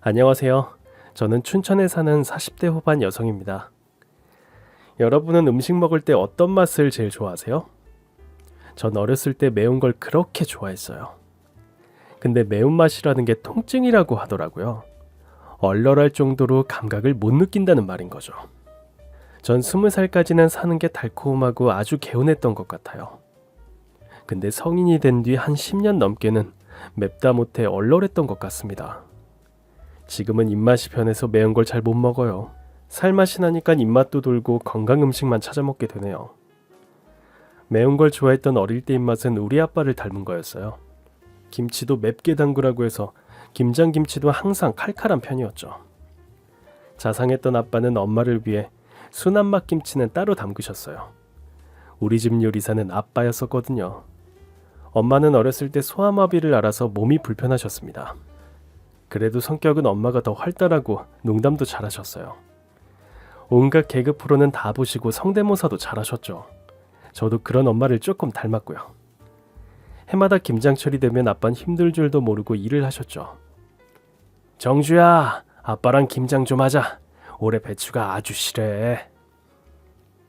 안녕하세요. 저는 춘천에 사는 40대 후반 여성입니다. 여러분은 음식 먹을 때 어떤 맛을 제일 좋아하세요? 전 어렸을 때 매운 걸 그렇게 좋아했어요. 근데 매운맛이라는 게 통증이라고 하더라고요. 얼얼할 정도로 감각을 못 느낀다는 말인 거죠. 전 20살까지는 사는 게 달콤하고 아주 개운했던 것 같아요. 근데 성인이 된 뒤 한 10년 넘게는 맵다 못해 얼얼했던 것 같습니다. 지금은 입맛이 변해서 매운 걸 잘 못 먹어요. 살맛이 나니까 입맛도 돌고 건강 음식만 찾아 먹게 되네요. 매운 걸 좋아했던 어릴 때 입맛은 우리 아빠를 닮은 거였어요. 김치도 맵게 담그라고 해서 김장김치도 항상 칼칼한 편이었죠. 자상했던 아빠는 엄마를 위해 순한 맛 김치는 따로 담그셨어요. 우리 집 요리사는 아빠였었거든요. 엄마는 어렸을 때 소아마비를 앓아서 몸이 불편하셨습니다. 그래도 성격은 엄마가 더 활달하고 농담도 잘하셨어요. 온갖 개그 프로는 다 보시고 성대모사도 잘하셨죠. 저도 그런 엄마를 조금 닮았고요. 해마다 김장철이 되면 아빠는 힘들 줄도 모르고 일을 하셨죠. 정주야, 아빠랑 김장 좀 하자. 올해 배추가 아주 실해.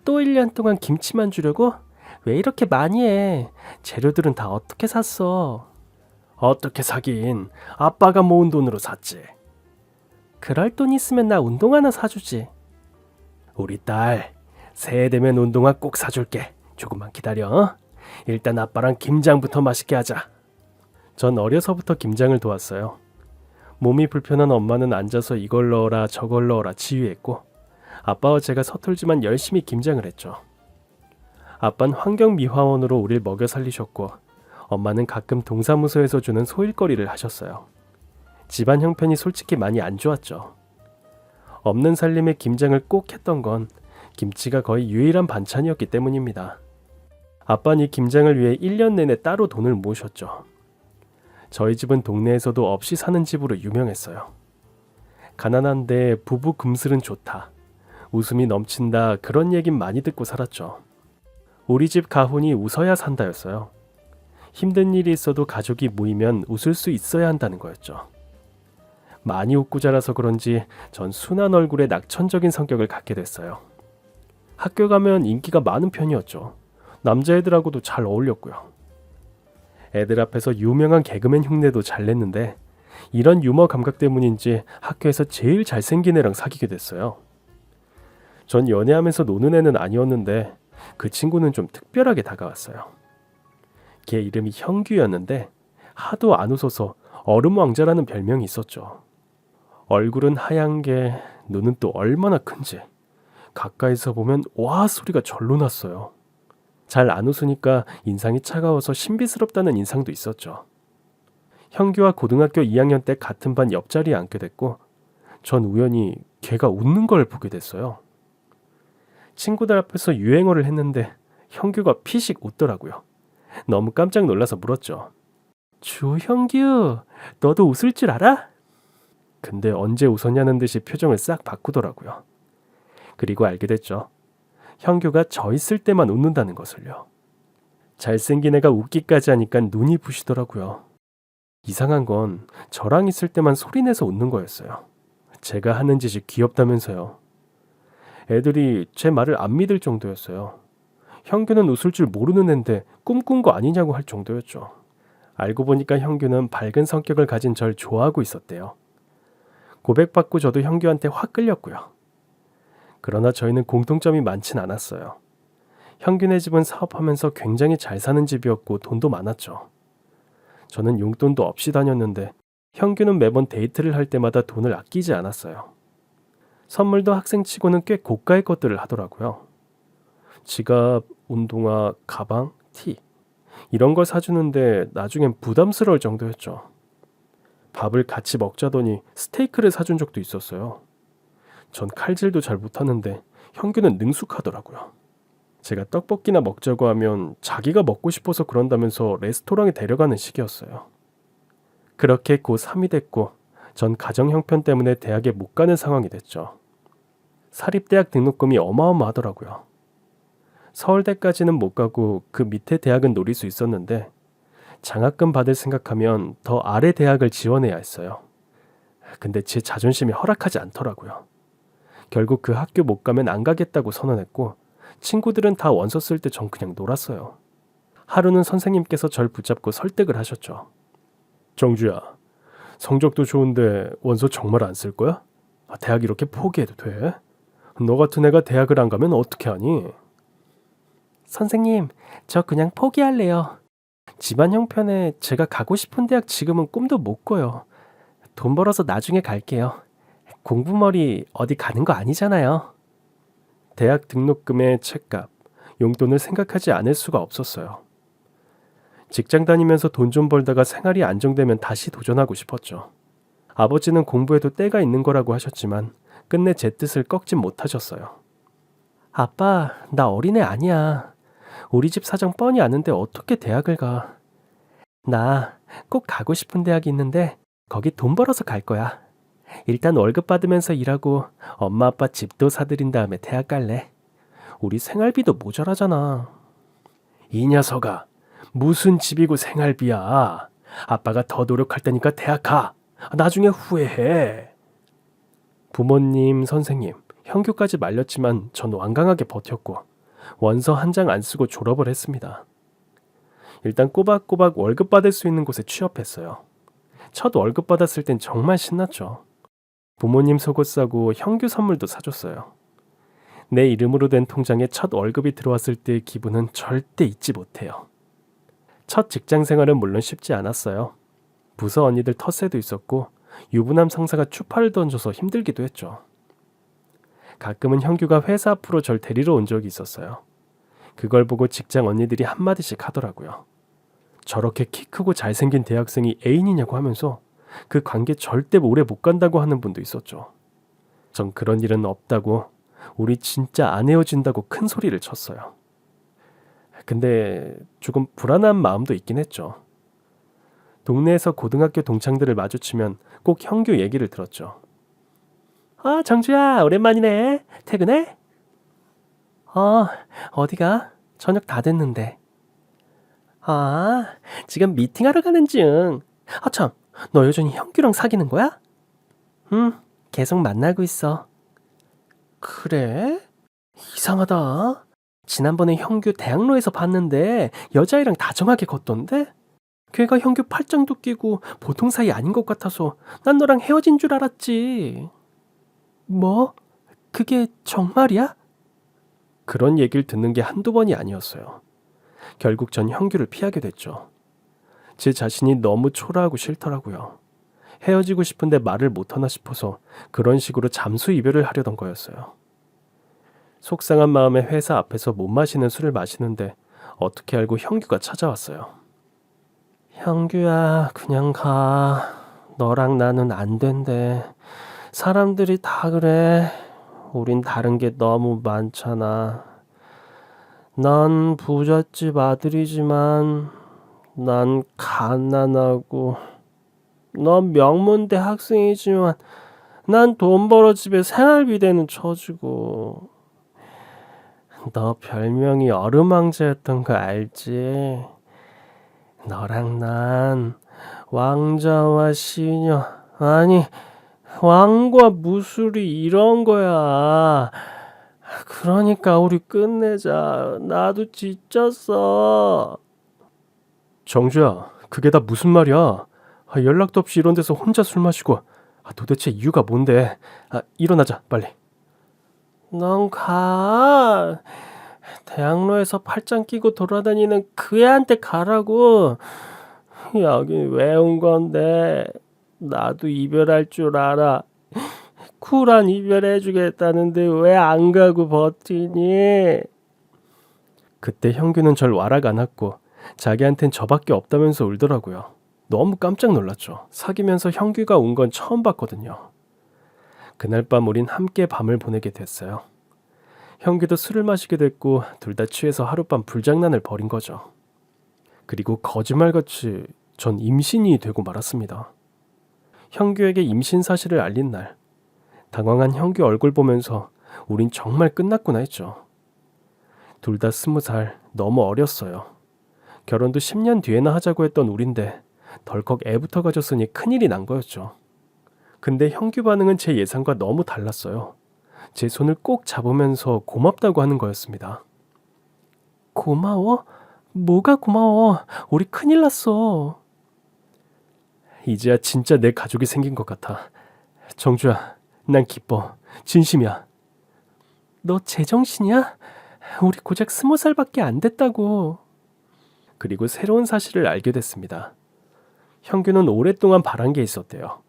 또 1년 동안 김치만 주려고? 왜 이렇게 많이 해? 재료들은 다 어떻게 샀어? 어떻게 사긴, 아빠가 모은 돈으로 샀지. 그럴 돈 있으면 나 운동 하나 사주지. 우리 딸, 새해 되면 운동화 꼭 사줄게. 조금만 기다려. 일단 아빠랑 김장부터 맛있게 하자. 전 어려서부터 김장을 도왔어요. 몸이 불편한 엄마는 앉아서 이걸 넣어라 저걸 넣어라 지휘했고, 아빠와 제가 서툴지만 열심히 김장을 했죠. 아빠는 환경미화원으로 우릴 먹여 살리셨고, 엄마는 가끔 동사무소에서 주는 소일거리를 하셨어요. 집안 형편이 솔직히 많이 안 좋았죠. 없는 살림에 김장을 꼭 했던 건 김치가 거의 유일한 반찬이었기 때문입니다. 아빠는 이 김장을 위해 1년 내내 따로 돈을 모으셨죠. 저희 집은 동네에서도 없이 사는 집으로 유명했어요. 가난한데 부부 금슬은 좋다, 웃음이 넘친다, 그런 얘긴 많이 듣고 살았죠. 우리 집 가훈이 웃어야 산다였어요. 힘든 일이 있어도 가족이 모이면 웃을 수 있어야 한다는 거였죠. 많이 웃고 자라서 그런지 전 순한 얼굴에 낙천적인 성격을 갖게 됐어요. 학교 가면 인기가 많은 편이었죠. 남자애들하고도 잘 어울렸고요. 애들 앞에서 유명한 개그맨 흉내도 잘 냈는데, 이런 유머 감각 때문인지 학교에서 제일 잘생긴 애랑 사귀게 됐어요. 전 연애하면서 노는 애는 아니었는데 그 친구는 좀 특별하게 다가왔어요. 걔 이름이 형규였는데 하도 안 웃어서 얼음왕자라는 별명이 있었죠. 얼굴은 하얀 게 눈은 또 얼마나 큰지 가까이서 보면 와 소리가 절로 났어요. 잘 안 웃으니까 인상이 차가워서 신비스럽다는 인상도 있었죠. 형규와 고등학교 2학년 때 같은 반 옆자리에 앉게 됐고, 전 우연히 걔가 웃는 걸 보게 됐어요. 친구들 앞에서 유행어를 했는데 형규가 피식 웃더라고요. 너무 깜짝 놀라서 물었죠. 주형규, 너도 웃을 줄 알아? 근데 언제 웃었냐는 듯이 표정을 싹 바꾸더라고요. 그리고 알게 됐죠. 형규가 저 있을 때만 웃는다는 것을요. 잘생긴 애가 웃기까지 하니까 눈이 부시더라고요. 이상한 건 저랑 있을 때만 소리내서 웃는 거였어요. 제가 하는 짓이 귀엽다면서요. 애들이 제 말을 안 믿을 정도였어요. 형규는 웃을 줄 모르는 앤데 꿈꾼 거 아니냐고 할 정도였죠. 알고 보니까 형규는 밝은 성격을 가진 절 좋아하고 있었대요. 고백받고 저도 형규한테 확 끌렸고요. 그러나 저희는 공통점이 많진 않았어요. 형규네 집은 사업하면서 굉장히 잘 사는 집이었고 돈도 많았죠. 저는 용돈도 없이 다녔는데 형규는 매번 데이트를 할 때마다 돈을 아끼지 않았어요. 선물도 학생치고는 꽤 고가의 것들을 하더라고요. 지갑, 운동화, 가방, 티 이런 걸 사주는데 나중엔 부담스러울 정도였죠. 밥을 같이 먹자더니 스테이크를 사준 적도 있었어요. 전 칼질도 잘 못하는데 형규는 능숙하더라고요. 제가 떡볶이나 먹자고 하면 자기가 먹고 싶어서 그런다면서 레스토랑에 데려가는 식이었어요. 그렇게 고3이 됐고 전 가정 형편 때문에 대학에 못 가는 상황이 됐죠. 사립대학 등록금이 어마어마하더라고요. 서울대까지는 못 가고 그 밑에 대학은 노릴 수 있었는데 장학금 받을 생각하면 더 아래 대학을 지원해야 했어요. 근데 제 자존심이 허락하지 않더라고요. 결국 그 학교 못 가면 안 가겠다고 선언했고 친구들은 다 원서 쓸 때 전 그냥 놀았어요. 하루는 선생님께서 절 붙잡고 설득을 하셨죠. 정주야, 성적도 좋은데 원서 정말 안 쓸 거야? 대학 이렇게 포기해도 돼? 너 같은 애가 대학을 안 가면 어떻게 하니? 선생님, 저 그냥 포기할래요. 집안 형편에 제가 가고 싶은 대학 지금은 꿈도 못 꿔요. 돈 벌어서 나중에 갈게요. 공부머리 어디 가는 거 아니잖아요. 대학 등록금에 책값, 용돈을 생각하지 않을 수가 없었어요. 직장 다니면서 돈 좀 벌다가 생활이 안정되면 다시 도전하고 싶었죠. 아버지는 공부에도 때가 있는 거라고 하셨지만 끝내 제 뜻을 꺾진 못하셨어요. 아빠, 나 어린애 아니야. 우리 집 사정 뻔히 아는데 어떻게 대학을 가. 나 꼭 가고 싶은 대학이 있는데 거기 돈 벌어서 갈 거야. 일단 월급 받으면서 일하고 엄마 아빠 집도 사들인 다음에 대학 갈래. 우리 생활비도 모자라잖아. 이 녀석아, 무슨 집이고 생활비야. 아빠가 더 노력할 테니까 대학 가. 나중에 후회해. 부모님, 선생님, 형규까지 말렸지만 전 완강하게 버텼고 원서 한 장 안 쓰고 졸업을 했습니다. 일단 꼬박꼬박 월급 받을 수 있는 곳에 취업했어요. 첫 월급 받았을 땐 정말 신났죠. 부모님 속옷 사고 형규 선물도 사줬어요. 내 이름으로 된 통장에 첫 월급이 들어왔을 때의 기분은 절대 잊지 못해요. 첫 직장 생활은 물론 쉽지 않았어요. 부서 언니들 텃세도 있었고 유부남 상사가 추파를 던져서 힘들기도 했죠. 가끔은 형규가 회사 앞으로 절 데리러 온 적이 있었어요. 그걸 보고 직장 언니들이 한마디씩 하더라고요. 저렇게 키 크고 잘생긴 대학생이 애인이냐고 하면서 그 관계 절대 오래 못 간다고 하는 분도 있었죠. 전 그런 일은 없다고, 우리 진짜 안 헤어진다고 큰 소리를 쳤어요. 근데 조금 불안한 마음도 있긴 했죠. 동네에서 고등학교 동창들을 마주치면 꼭 형규 얘기를 들었죠. 정주야, 오랜만이네. 퇴근해? 어디가? 저녁 다 됐는데. 지금 미팅하러 가는 중. 참, 너 여전히 형규랑 사귀는 거야? 응, 계속 만나고 있어. 그래? 이상하다. 지난번에 형규 대학로에서 봤는데 여자애랑 다정하게 걷던데? 걔가 형규 팔짱도 끼고 보통 사이 아닌 것 같아서 난 너랑 헤어진 줄 알았지. 뭐? 그게 정말이야? 그런 얘기를 듣는 게 한두 번이 아니었어요. 결국 전 형규를 피하게 됐죠. 제 자신이 너무 초라하고 싫더라고요. 헤어지고 싶은데 말을 못하나 싶어서 그런 식으로 잠수 이별을 하려던 거였어요. 속상한 마음에 회사 앞에서 못 마시는 술을 마시는데 어떻게 알고 형규가 찾아왔어요. 형규야, 그냥 가. 너랑 나는 안 된대. 사람들이 다 그래. 우린 다른 게 너무 많잖아. 난 부잣집 아들이지만 난 가난하고, 넌 명문대 학생이지만 난 돈 벌어 집에 생활비 대는 처지고. 너 별명이 얼음왕자였던 거 알지? 너랑 난 왕자와 시녀, 아니 왕과 무술이 이런 거야. 그러니까 우리 끝내자. 나도 지쳤어. 정주야, 그게 다 무슨 말이야? 연락도 없이 이런 데서 혼자 술 마시고. 도대체 이유가 뭔데? 일어나자, 빨리. 넌 가. 대학로에서 팔짱 끼고 돌아다니는 그 애한테 가라고. 여긴 왜 온 건데? 나도 이별할 줄 알아. 쿨한 이별 해주겠다는데 왜 안 가고 버티니? 그때 형규는 절 와락 안았고 자기한텐 저밖에 없다면서 울더라고요. 너무 깜짝 놀랐죠. 사귀면서 형규가 운 건 처음 봤거든요. 그날 밤 우린 함께 밤을 보내게 됐어요. 형규도 술을 마시게 됐고 둘 다 취해서 하룻밤 불장난을 벌인 거죠. 그리고 거짓말같이 전 임신이 되고 말았습니다. 형규에게 임신 사실을 알린 날, 당황한 형규 얼굴 보면서 우린 정말 끝났구나 했죠. 둘 다 20살, 너무 어렸어요. 결혼도 10년 뒤에나 하자고 했던 우린데 덜컥 애부터 가졌으니 큰일이 난 거였죠. 근데 형규 반응은 제 예상과 너무 달랐어요. 제 손을 꼭 잡으면서 고맙다고 하는 거였습니다. 고마워? 뭐가 고마워? 우리 큰일 났어. 이제야 진짜 내 가족이 생긴 것 같아. 정주야, 난 기뻐. 진심이야. 너 제정신이야? 우리 고작 20살밖에 안 됐다고. 그리고 새로운 사실을 알게 됐습니다. 형규는 오랫동안 바란 게 있었대요.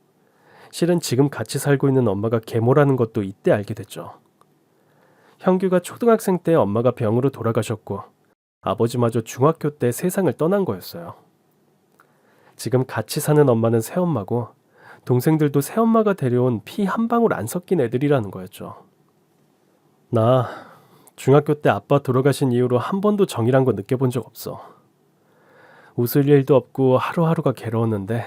실은 지금 같이 살고 있는 엄마가 계모라는 것도 이때 알게 됐죠. 형규가 초등학생 때 엄마가 병으로 돌아가셨고 아버지마저 중학교 때 세상을 떠난 거였어요. 지금 같이 사는 엄마는 새엄마고 동생들도 새엄마가 데려온 피 한 방울 안 섞인 애들이라는 거였죠. 나 중학교 때 아빠 돌아가신 이후로 한 번도 정이란 거 느껴본 적 없어. 웃을 일도 없고 하루하루가 괴로웠는데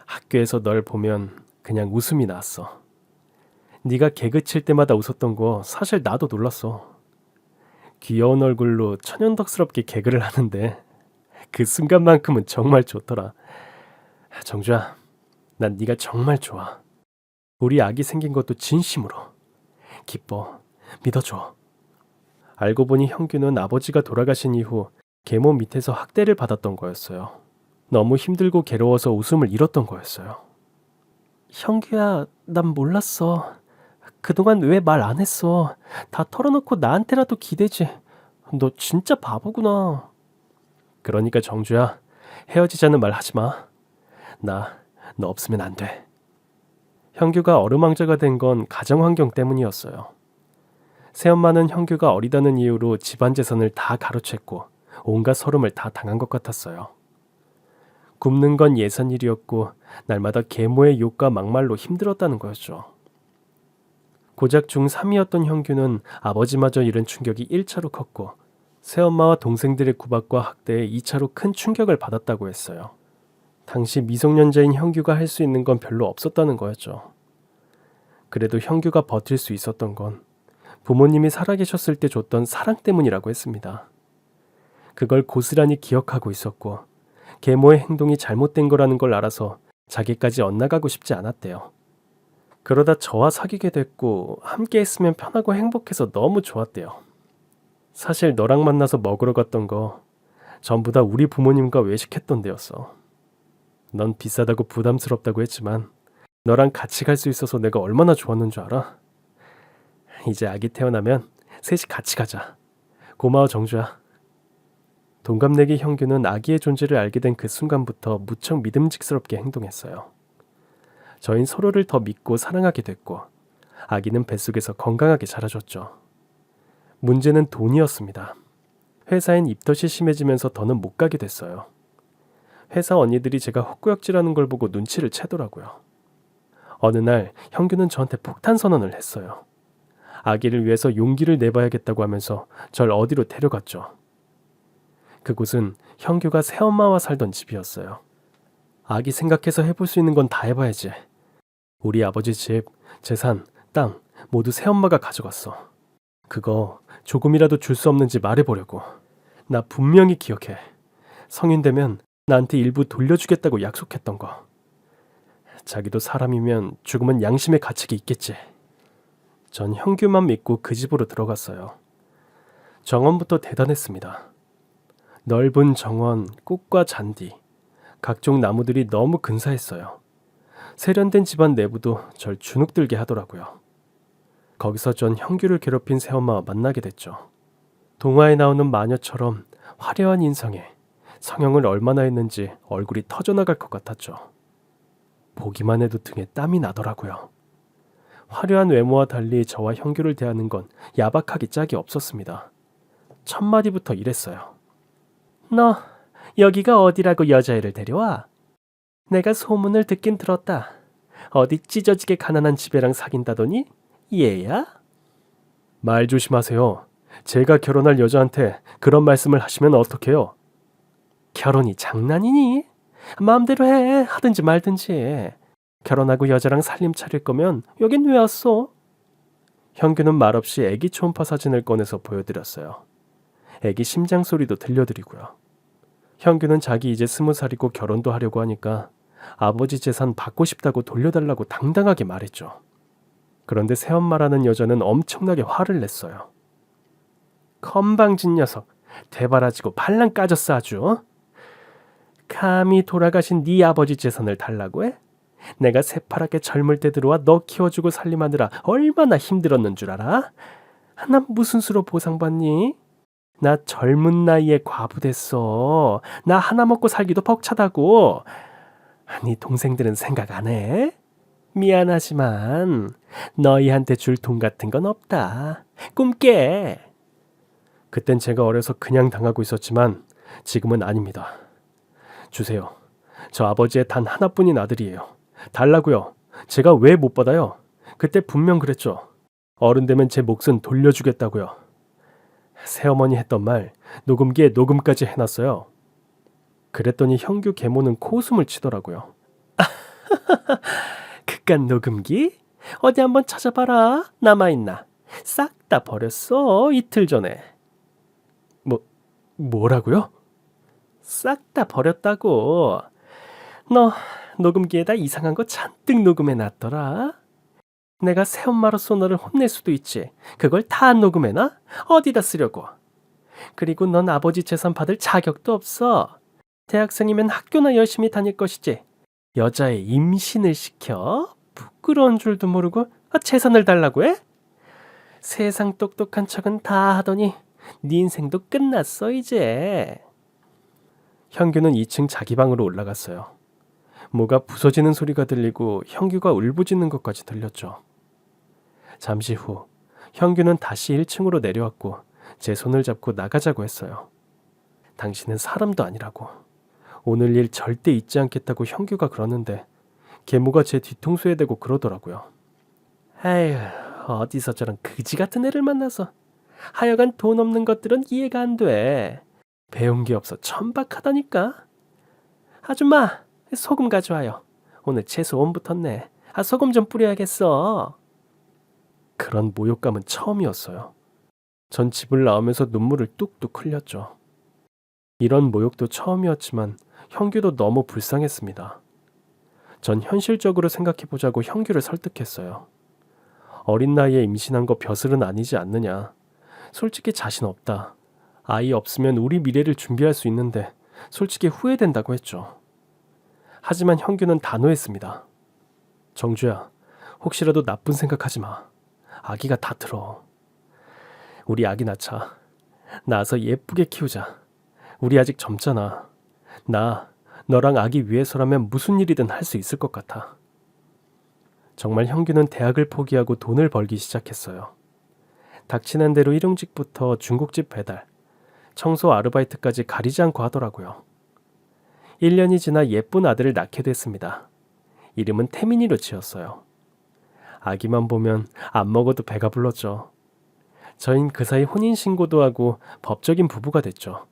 학교에서 널 보면 그냥 웃음이 나왔어. 네가 개그 칠 때마다 웃었던 거 사실 나도 놀랐어. 귀여운 얼굴로 천연덕스럽게 개그를 하는데 그 순간만큼은 정말 좋더라. 정주야, 난 네가 정말 좋아. 우리 아기 생긴 것도 진심으로. 기뻐. 믿어줘. 알고 보니 형규는 아버지가 돌아가신 이후 계모 밑에서 학대를 받았던 거였어요. 너무 힘들고 괴로워서 웃음을 잃었던 거였어요. 형규야, 난 몰랐어. 그동안 왜 말 안 했어? 다 털어놓고 나한테라도 기대지. 너 진짜 바보구나. 그러니까 정주야, 헤어지자는 말 하지 마. 나 너 없으면 안 돼. 형규가 어루망자가 된 건 가정 환경 때문이었어요. 새엄마는 형규가 어리다는 이유로 집안 재산을 다 가로챘고 온갖 서름을 다 당한 것 같았어요. 굶는 건 예산일이었고 날마다 계모의 욕과 막말로 힘들었다는 거였죠. 고작 중3이었던 형규는 아버지마저 잃은 충격이 1차로 컸고 새엄마와 동생들의 구박과 학대에 2차로 큰 충격을 받았다고 했어요. 당시 미성년자인 형규가 할 수 있는 건 별로 없었다는 거였죠. 그래도 형규가 버틸 수 있었던 건 부모님이 살아계셨을 때 줬던 사랑 때문이라고 했습니다. 그걸 고스란히 기억하고 있었고 계모의 행동이 잘못된 거라는 걸 알아서 자기까지 엇나가고 싶지 않았대요. 그러다 저와 사귀게 됐고 함께 했으면 편하고 행복해서 너무 좋았대요. 사실 너랑 만나서 먹으러 갔던 거 전부 다 우리 부모님과 외식했던 데였어. 넌 비싸다고 부담스럽다고 했지만 너랑 같이 갈 수 있어서 내가 얼마나 좋았는 줄 알아? 이제 아기 태어나면 셋이 같이 가자. 고마워 정주야. 동갑내기 형규는 아기의 존재를 알게 된 그 순간부터 무척 믿음직스럽게 행동했어요. 저흰 서로를 더 믿고 사랑하게 됐고 아기는 뱃속에서 건강하게 자라줬죠. 문제는 돈이었습니다. 회사엔 입덧이 심해지면서 더는 못 가게 됐어요. 회사 언니들이 제가 헛구역질하는 걸 보고 눈치를 채더라고요. 어느 날 형규는 저한테 폭탄 선언을 했어요. 아기를 위해서 용기를 내봐야겠다고 하면서 절 어디로 데려갔죠. 그곳은 형규가 새엄마와 살던 집이었어요. 아기 생각해서 해볼 수 있는 건 다 해봐야지. 우리 아버지 집, 재산, 땅 모두 새엄마가 가져갔어. 그거 조금이라도 줄 수 없는지 말해보려고. 나 분명히 기억해. 성인 되면 나한테 일부 돌려주겠다고 약속했던 거. 자기도 사람이면 죽으면 양심의 가책이 있겠지. 전 형규만 믿고 그 집으로 들어갔어요. 정원부터 대단했습니다. 넓은 정원, 꽃과 잔디, 각종 나무들이 너무 근사했어요. 세련된 집안 내부도 절 주눅들게 하더라고요. 거기서 전 형규를 괴롭힌 새엄마와 만나게 됐죠. 동화에 나오는 마녀처럼 화려한 인상에 성형을 얼마나 했는지 얼굴이 터져나갈 것 같았죠. 보기만 해도 등에 땀이 나더라고요. 화려한 외모와 달리 저와 형규를 대하는 건 야박하기 짝이 없었습니다. 첫 마디부터 이랬어요. 너 여기가 어디라고 여자애를 데려와? 내가 소문을 듣긴 들었다. 어디 찢어지게 가난한 집애랑 사귄다더니 얘야? 말 조심하세요. 제가 결혼할 여자한테 그런 말씀을 하시면 어떡해요? 결혼이 장난이니? 마음대로 해. 하든지 말든지. 결혼하고 여자랑 살림 차릴 거면 여긴 왜 왔어? 형규는 말없이 애기 초음파 사진을 꺼내서 보여드렸어요. 애기 심장 소리도 들려드리고요. 형규는 자기 이제 20살이고 결혼도 하려고 하니까 아버지 재산 받고 싶다고 돌려달라고 당당하게 말했죠. 그런데 새엄마라는 여자는 엄청나게 화를 냈어요. 건방진 녀석, 대바라지고 발랑 까졌어 아주. 감히 돌아가신 네 아버지 재산을 달라고 해? 내가 새파랗게 젊을 때 들어와 너 키워주고 살림하느라 얼마나 힘들었는 줄 알아? 난 무슨 수로 보상받니? 나 젊은 나이에 과부 됐어. 나 하나 먹고 살기도 벅차다고. 네 동생들은 생각 안 해? 미안하지만 너희한테 줄 돈 같은 건 없다. 꿈깨. 그땐 제가 어려서 그냥 당하고 있었지만 지금은 아닙니다. 주세요. 저 아버지의 단 하나뿐인 아들이에요. 달라고요. 제가 왜 못 받아요? 그때 분명 그랬죠. 어른 되면 제 몫은 돌려주겠다고요. 새어머니 했던 말 녹음기에 녹음까지 해놨어요. 그랬더니 형규 계모는 코웃음을 치더라고요. 그깟 녹음기? 어디 한번 찾아봐라. 남아있나? 싹 다 버렸어. 이틀 전에. 뭐라고요? 싹 다 버렸다고. 너 녹음기에다 이상한 거 잔뜩 녹음해놨더라. 내가 새엄마로서 너를 혼낼 수도 있지. 그걸 다 녹음해놔? 어디다 쓰려고? 그리고 넌 아버지 재산 받을 자격도 없어. 대학생이면 학교나 열심히 다닐 것이지. 여자의 임신을 시켜? 부끄러운 줄도 모르고 재산을 달라고 해? 세상 똑똑한 척은 다 하더니 네 인생도 끝났어 이제. 형규는 2층 자기 방으로 올라갔어요. 뭐가 부서지는 소리가 들리고 형규가 울부짖는 것까지 들렸죠. 잠시 후 형규는 다시 1층으로 내려왔고 제 손을 잡고 나가자고 했어요. 당신은 사람도 아니라고. 오늘 일 절대 잊지 않겠다고 형규가 그러는데 계모가 제 뒤통수에 대고 그러더라고요. 에휴, 어디서 저런 그지 같은 애를 만나서. 하여간 돈 없는 것들은 이해가 안 돼. 배운 게 없어 천박하다니까. 아줌마, 소금 가져와요. 오늘 채소 온 붙었네. 소금 좀 뿌려야겠어. 그런 모욕감은 처음이었어요. 전 집을 나오면서 눈물을 뚝뚝 흘렸죠. 이런 모욕도 처음이었지만 형규도 너무 불쌍했습니다. 전 현실적으로 생각해보자고 형규를 설득했어요. 어린 나이에 임신한 거 벼슬은 아니지 않느냐. 솔직히 자신 없다. 아이 없으면 우리 미래를 준비할 수 있는데 솔직히 후회된다고 했죠. 하지만 형규는 단호했습니다. 정주야, 혹시라도 나쁜 생각하지 마. 아기가 다 들어. 우리 아기 낳자. 낳아서 예쁘게 키우자. 우리 아직 젊잖아. 나 너랑 아기 위해서라면 무슨 일이든 할 수 있을 것 같아. 정말 형규는 대학을 포기하고 돈을 벌기 시작했어요. 닥치는 대로 일용직부터 중국집 배달, 청소 아르바이트까지 가리지 않고 하더라고요. 1년이 지나 예쁜 아들을 낳게 됐습니다. 이름은 태민이로 지었어요. 아기만 보면 안 먹어도 배가 불렀죠. 저흰 그 사이 혼인신고도 하고 법적인 부부가 됐죠.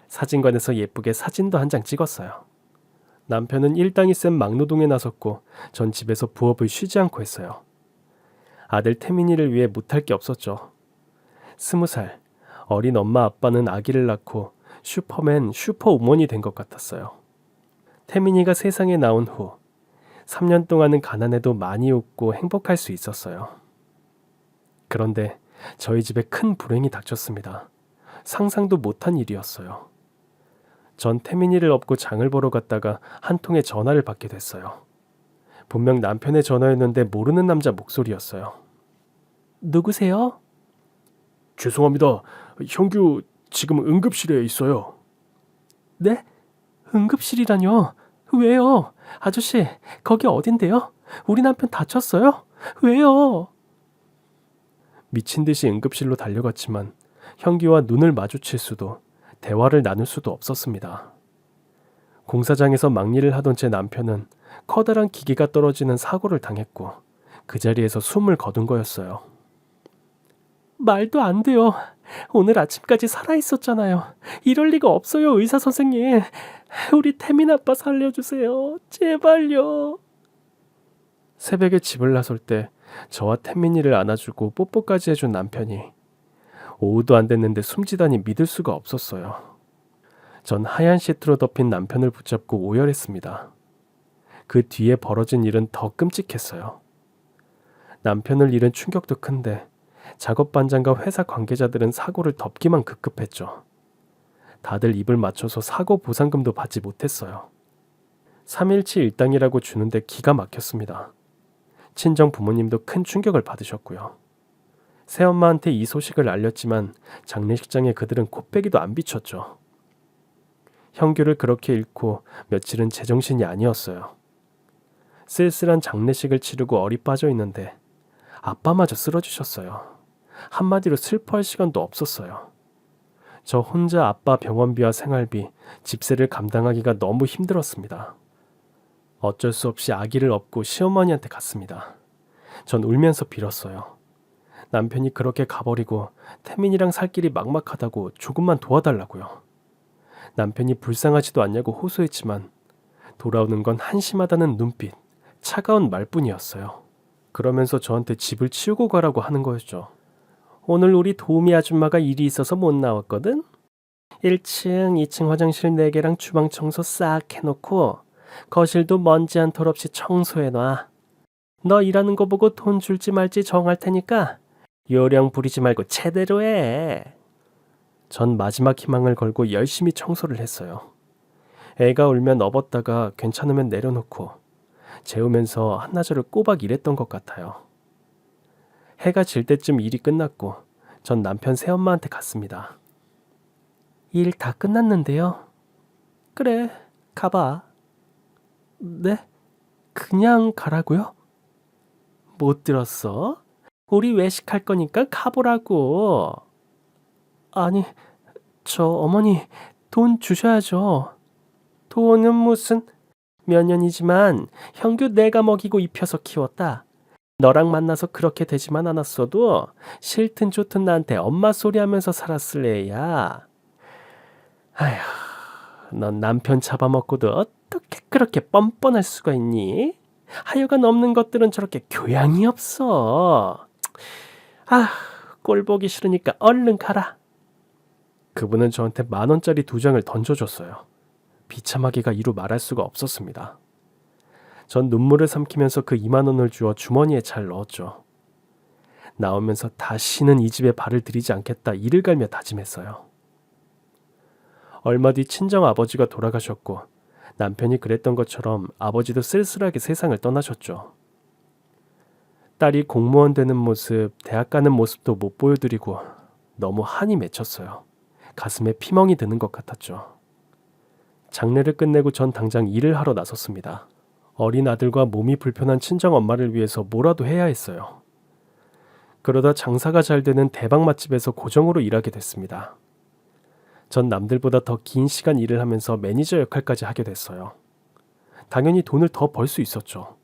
사진관에서 예쁘게 사진도 한 장 찍었어요. 남편은 일당이 센 막노동에 나섰고 전 집에서 부업을 쉬지 않고 했어요. 아들 태민이를 위해 못할 게 없었죠. 20살, 어린 엄마 아빠는 아기를 낳고 슈퍼맨, 슈퍼우먼이 된 것 같았어요. 태민이가 세상에 나온 후 3년 동안은 가난해도 많이 웃고 행복할 수 있었어요. 그런데 저희 집에 큰 불행이 닥쳤습니다. 상상도 못한 일이었어요. 전 태민이를 업고 장을 보러 갔다가 한 통의 전화를 받게 됐어요. 분명 남편의 전화였는데 모르는 남자 목소리였어요. 누구세요? 죄송합니다. 형규 지금 응급실에 있어요. 네? 응급실이라뇨? 왜요? 아저씨, 거기 어딘데요? 우리 남편 다쳤어요? 왜요? 미친 듯이 응급실로 달려갔지만 형규와 눈을 마주칠 수도 대화를 나눌 수도 없었습니다. 공사장에서 막일을 하던 제 남편은 커다란 기계가 떨어지는 사고를 당했고 그 자리에서 숨을 거둔 거였어요. 말도 안 돼요. 오늘 아침까지 살아있었잖아요. 이럴 리가 없어요, 의사 선생님. 우리 태민 아빠 살려주세요. 제발요. 새벽에 집을 나설 때 저와 태민이를 안아주고 뽀뽀까지 해준 남편이 오후도 안 됐는데 숨지다니 믿을 수가 없었어요. 전 하얀 시트로 덮인 남편을 붙잡고 오열했습니다. 그 뒤에 벌어진 일은 더 끔찍했어요. 남편을 잃은 충격도 큰데 작업 반장과 회사 관계자들은 사고를 덮기만 급급했죠. 다들 입을 맞춰서 사고 보상금도 받지 못했어요. 3일치 일당이라고 주는데 기가 막혔습니다. 친정 부모님도 큰 충격을 받으셨고요. 새엄마한테 이 소식을 알렸지만 장례식장에 그들은 코빼기도 안 비췄죠. 형규를 그렇게 잃고 며칠은 제정신이 아니었어요. 쓸쓸한 장례식을 치르고 얼이 빠져 있는데 아빠마저 쓰러지셨어요. 한마디로 슬퍼할 시간도 없었어요. 저 혼자 아빠 병원비와 생활비, 집세를 감당하기가 너무 힘들었습니다. 어쩔 수 없이 아기를 업고 시어머니한테 갔습니다. 전 울면서 빌었어요. 남편이 그렇게 가버리고 태민이랑 살 길이 막막하다고 조금만 도와달라고요. 남편이 불쌍하지도 않냐고 호소했지만 돌아오는 건 한심하다는 눈빛, 차가운 말뿐이었어요. 그러면서 저한테 집을 치우고 가라고 하는 거였죠. 오늘 우리 도우미 아줌마가 일이 있어서 못 나왔거든? 1층, 2층 화장실 4개랑 주방 청소 싹 해놓고 거실도 먼지 한 톨 없이 청소해놔. 너 일하는 거 보고 돈 줄지 말지 정할 테니까 요령 부리지 말고 제대로 해. 전 마지막 희망을 걸고 열심히 청소를 했어요. 애가 울면 업었다가 괜찮으면 내려놓고 재우면서 한나절을 꼬박 일했던 것 같아요. 해가 질 때쯤 일이 끝났고 전 남편 새엄마한테 갔습니다. 일 다 끝났는데요. 그래, 가봐. 네? 그냥 가라고요? 못 들었어? 우리 외식할 거니까 가보라고. 아니, 저 어머니 돈 주셔야죠. 돈은 무슨... 몇 년이지만 형규 내가 먹이고 입혀서 키웠다. 너랑 만나서 그렇게 되지만 않았어도 싫든 좋든 나한테 엄마 소리 하면서 살았을 애야. 아휴, 넌 남편 잡아먹고도 어떻게 그렇게 뻔뻔할 수가 있니? 하여간 없는 것들은 저렇게 교양이 없어. 아, 꼴 보기 싫으니까 얼른 가라. 그분은 저한테 10,000원짜리 2장을 던져줬어요. 비참하기가 이루 말할 수가 없었습니다. 전 눈물을 삼키면서 그 20,000원을 주워 주머니에 잘 넣었죠. 나오면서 다시는 이 집에 발을 들이지 않겠다 이를 갈며 다짐했어요. 얼마 뒤 친정 아버지가 돌아가셨고 남편이 그랬던 것처럼 아버지도 쓸쓸하게 세상을 떠나셨죠. 딸이 공무원 되는 모습, 대학 가는 모습도 못 보여드리고 너무 한이 맺혔어요. 가슴에 피멍이 드는 것 같았죠. 장례를 끝내고 전 당장 일을 하러 나섰습니다. 어린 아들과 몸이 불편한 친정 엄마를 위해서 뭐라도 해야 했어요. 그러다 장사가 잘 되는 대박 맛집에서 고정으로 일하게 됐습니다. 전 남들보다 더 긴 시간 일을 하면서 매니저 역할까지 하게 됐어요. 당연히 돈을 더 벌 수 있었죠.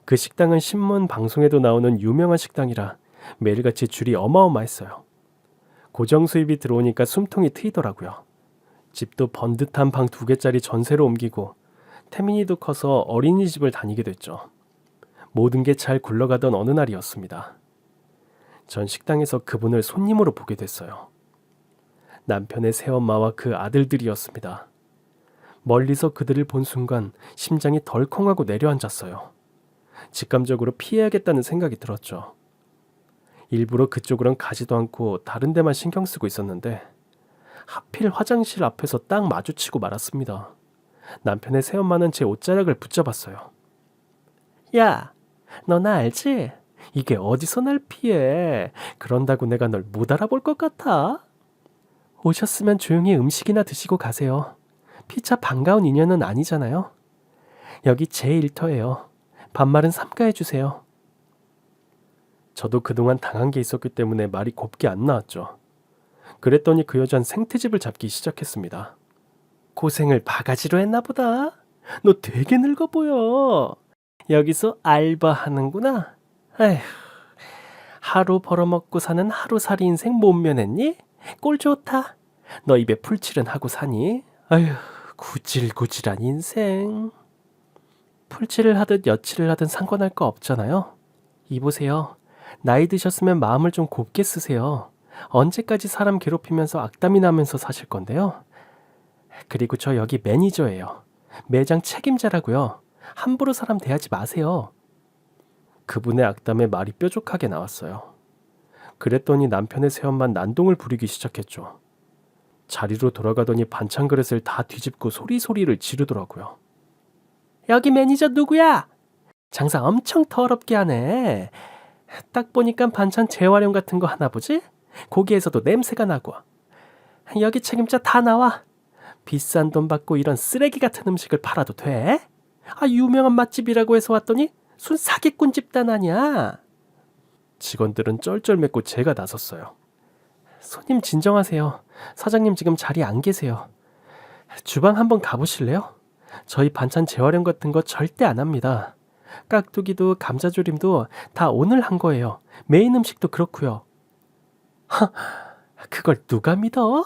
그 식당은 신문, 방송에도 나오는 유명한 식당이라 매일같이 줄이 어마어마했어요. 고정 수입이 들어오니까 숨통이 트이더라고요. 집도 번듯한 방 2개짜리 전세로 옮기고 태민이도 커서 어린이집을 다니게 됐죠. 모든 게 잘 굴러가던 어느 날이었습니다. 전 식당에서 그분을 손님으로 보게 됐어요. 남편의 새엄마와 그 아들들이었습니다. 멀리서 그들을 본 순간 심장이 덜컹하고 내려앉았어요. 직감적으로 피해야겠다는 생각이 들었죠. 일부러 그쪽으론 가지도 않고 다른 데만 신경 쓰고 있었는데 하필 화장실 앞에서 딱 마주치고 말았습니다. 남편의 새엄마는 제 옷자락을 붙잡았어요. 야, 너 나 알지? 이게 어디서 날 피해? 그런다고 내가 널 못 알아볼 것 같아? 오셨으면 조용히 음식이나 드시고 가세요. 피차 반가운 인연은 아니잖아요. 여기 제 일터예요. 반말은 삼가해 주세요. 저도 그동안 당한 게 있었기 때문에 말이 곱게 안 나왔죠. 그랬더니 그 여잔 생트집을 잡기 시작했습니다. 고생을 바가지로 했나 보다. 너 되게 늙어 보여. 여기서 알바하는구나. 에휴, 하루 벌어먹고 사는 하루살이 인생 못 면했니? 꼴 좋다. 너 입에 풀칠은 하고 사니? 아휴, 구질구질한 인생. 풀칠을 하든 여칠을 하든 상관할 거 없잖아요. 이보세요. 나이 드셨으면 마음을 좀 곱게 쓰세요. 언제까지 사람 괴롭히면서 악담이 나면서 사실 건데요. 그리고 저 여기 매니저예요. 매장 책임자라고요. 함부로 사람 대하지 마세요. 그분의 악담에 말이 뾰족하게 나왔어요. 그랬더니 남편의 새엄만 난동을 부리기 시작했죠. 자리로 돌아가더니 반찬 그릇을 다 뒤집고 소리소리를 지르더라고요. 여기 매니저 누구야? 장사 엄청 더럽게 하네. 딱 보니까 반찬 재활용 같은 거 하나 보지? 고기에서도 냄새가 나고. 여기 책임자 다 나와. 비싼 돈 받고 이런 쓰레기 같은 음식을 팔아도 돼? 유명한 맛집이라고 해서 왔더니 순 사기꾼 집단 아니야. 직원들은 쩔쩔맸고 제가 나섰어요. 손님 진정하세요. 사장님 지금 자리에 안 계세요. 주방 한번 가보실래요? 저희 반찬 재활용 같은 거 절대 안 합니다. 깍두기도 감자조림도 다 오늘 한 거예요. 메인 음식도 그렇고요. 그걸 누가 믿어?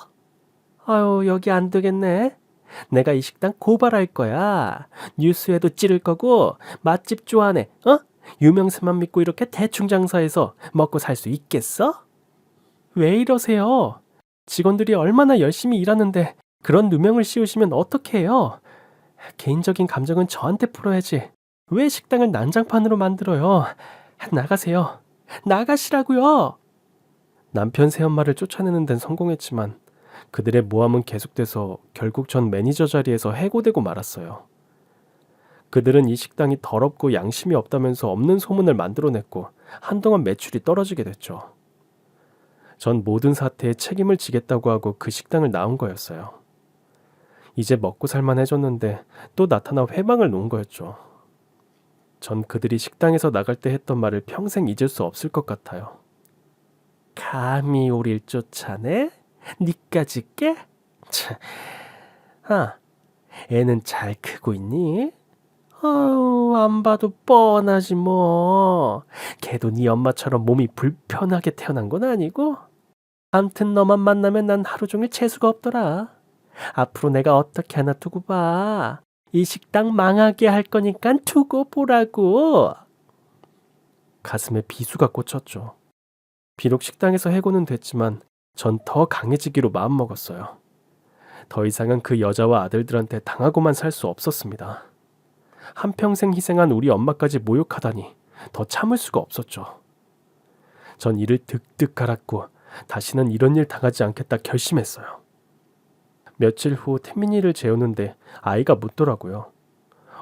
여기 안 되겠네. 내가 이 식당 고발할 거야. 뉴스에도 찌를 거고 맛집 좋아하네. 유명세만 믿고 이렇게 대충 장사해서 먹고 살 수 있겠어? 왜 이러세요? 직원들이 얼마나 열심히 일하는데 그런 누명을 씌우시면 어떻게 해요? 개인적인 감정은 저한테 풀어야지. 왜 식당을 난장판으로 만들어요? 나가세요. 나가시라고요. 남편 새엄마를 쫓아내는 데는 성공했지만 그들의 모함은 계속돼서 결국 전 매니저 자리에서 해고되고 말았어요. 그들은 이 식당이 더럽고 양심이 없다면서 없는 소문을 만들어냈고 한동안 매출이 떨어지게 됐죠. 전 모든 사태에 책임을 지겠다고 하고 그 식당을 나온 거였어요. 이제 먹고 살만해졌는데 또 나타나 회방을 놓은 거였죠. 전 그들이 식당에서 나갈 때 했던 말을 평생 잊을 수 없을 것 같아요. 감히 우릴 쫓아내? 니까지 깨? 참. 애는 잘 크고 있니? 안 봐도 뻔하지 뭐. 걔도 네 엄마처럼 몸이 불편하게 태어난 건 아니고. 암튼 너만 만나면 난 하루 종일 재수가 없더라. 앞으로 내가 어떻게 하나 두고 봐. 이 식당 망하게 할 거니까 두고 보라고. 가슴에 비수가 꽂혔죠. 비록 식당에서 해고는 됐지만 전 더 강해지기로 마음먹었어요. 더 이상은 그 여자와 아들들한테 당하고만 살 수 없었습니다. 한평생 희생한 우리 엄마까지 모욕하다니 더 참을 수가 없었죠. 전 이를 득득 갈았고 다시는 이런 일 당하지 않겠다 결심했어요. 며칠 후 태민이를 재우는데 아이가 묻더라고요.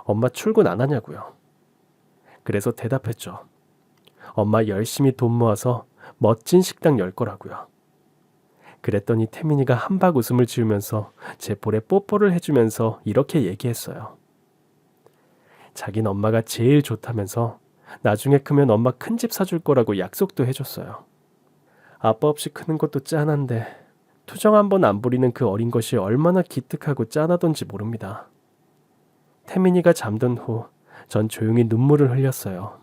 엄마 출근 안 하냐고요. 그래서 대답했죠. 엄마 열심히 돈 모아서 멋진 식당 열 거라고요. 그랬더니 태민이가 한박 웃음을 지으면서 제 볼에 뽀뽀를 해주면서 이렇게 얘기했어요. 자긴 엄마가 제일 좋다면서 나중에 크면 엄마 큰 집 사줄 거라고 약속도 해줬어요. 아빠 없이 크는 것도 짠한데 투정 한번 안 부리는 그 어린 것이 얼마나 기특하고 짠하던지 모릅니다. 태민이가 잠든 후 전 조용히 눈물을 흘렸어요.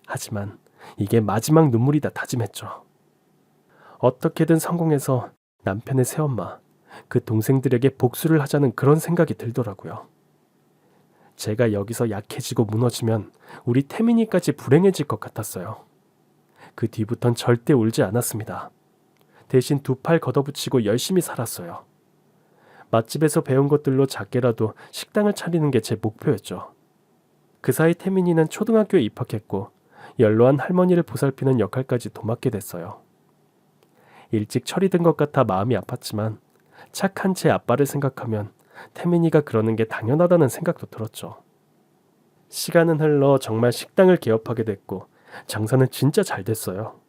하지만 이게 마지막 눈물이다 다짐했죠. 어떻게든 성공해서 남편의 새엄마, 그 동생들에게 복수를 하자는 그런 생각이 들더라고요. 제가 여기서 약해지고 무너지면 우리 태민이까지 불행해질 것 같았어요. 그 뒤부턴 절대 울지 않았습니다. 대신 두 팔 걷어붙이고 열심히 살았어요. 맛집에서 배운 것들로 작게라도 식당을 차리는 게 제 목표였죠. 그 사이 태민이는 초등학교에 입학했고 연로한 할머니를 보살피는 역할까지 도맡게 됐어요. 일찍 처리된 것 같아 마음이 아팠지만 착한 제 아빠를 생각하면 태민이가 그러는 게 당연하다는 생각도 들었죠. 시간은 흘러 정말 식당을 개업하게 됐고 장사는 진짜 잘 됐어요.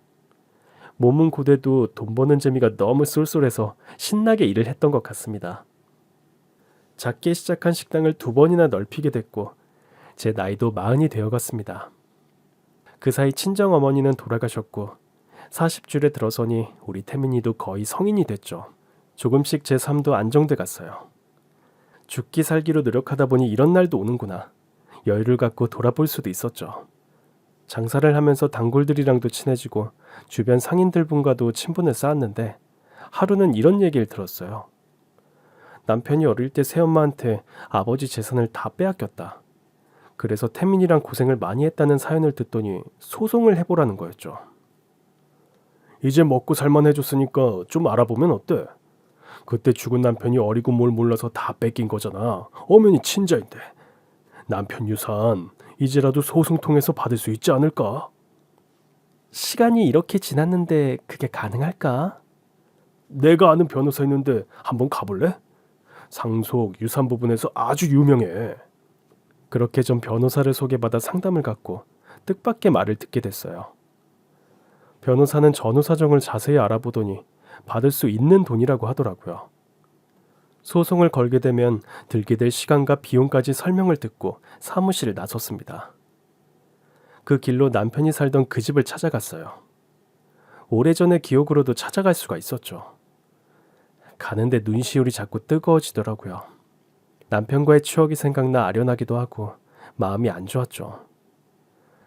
몸은 고돼도 돈 버는 재미가 너무 쏠쏠해서 신나게 일을 했던 것 같습니다. 작게 시작한 식당을 2번이나 넓히게 됐고 제 나이도 40이 되어갔습니다. 그 사이 친정어머니는 돌아가셨고 40줄에 들어서니 우리 태민이도 거의 성인이 됐죠. 조금씩 제 삶도 안정돼 갔어요. 죽기 살기로 노력하다 보니 이런 날도 오는구나. 여유를 갖고 돌아볼 수도 있었죠. 장사를 하면서 단골들이랑도 친해지고 주변 상인들분과도 친분을 쌓았는데 하루는 이런 얘기를 들었어요. 남편이 어릴 때 새엄마한테 아버지 재산을 다 빼앗겼다. 그래서 태민이랑 고생을 많이 했다는 사연을 듣더니 소송을 해보라는 거였죠. 이제 먹고 살만해졌으니까 좀 알아보면 어때? 그때 죽은 남편이 어리고 뭘 몰라서 다 뺏긴 거잖아. 엄연히 친자인데. 남편 유산 이제라도 소송 통해서 받을 수 있지 않을까? 시간이 이렇게 지났는데 그게 가능할까? 내가 아는 변호사 있는데 한번 가볼래? 상속, 유산 부분에서 아주 유명해. 그렇게 전 변호사를 소개받아 상담을 갖고 뜻밖의 말을 듣게 됐어요. 변호사는 전후 사정을 자세히 알아보더니 받을 수 있는 돈이라고 하더라고요. 소송을 걸게 되면 들게 될 시간과 비용까지 설명을 듣고 사무실에 나섰습니다. 그 길로 남편이 살던 그 집을 찾아갔어요. 오래전의 기억으로도 찾아갈 수가 있었죠. 가는데 눈시울이 자꾸 뜨거워지더라고요. 남편과의 추억이 생각나 아련하기도 하고 마음이 안 좋았죠.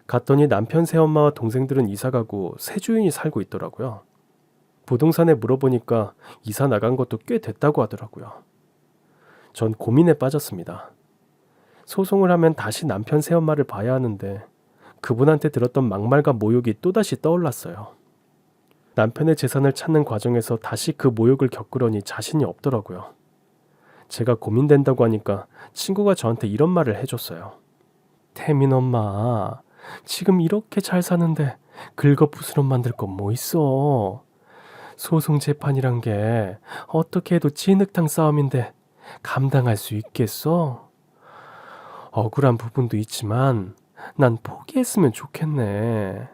갔더니 남편 새엄마와 동생들은 이사가고 새 주인이 살고 있더라고요. 부동산에 물어보니까 이사 나간 것도 꽤 됐다고 하더라고요. 전 고민에 빠졌습니다. 소송을 하면 다시 남편 새엄마를 봐야 하는데 그분한테 들었던 막말과 모욕이 또다시 떠올랐어요. 남편의 재산을 찾는 과정에서 다시 그 모욕을 겪으려니 자신이 없더라고요. 제가 고민된다고 하니까 친구가 저한테 이런 말을 해줬어요. 태민 엄마, 지금 이렇게 잘 사는데 긁어부스럼 만들 건 뭐 있어. 소송 재판이란 게 어떻게 해도 진흙탕 싸움인데 감당할 수 있겠어? 억울한 부분도 있지만 난 포기했으면 좋겠네.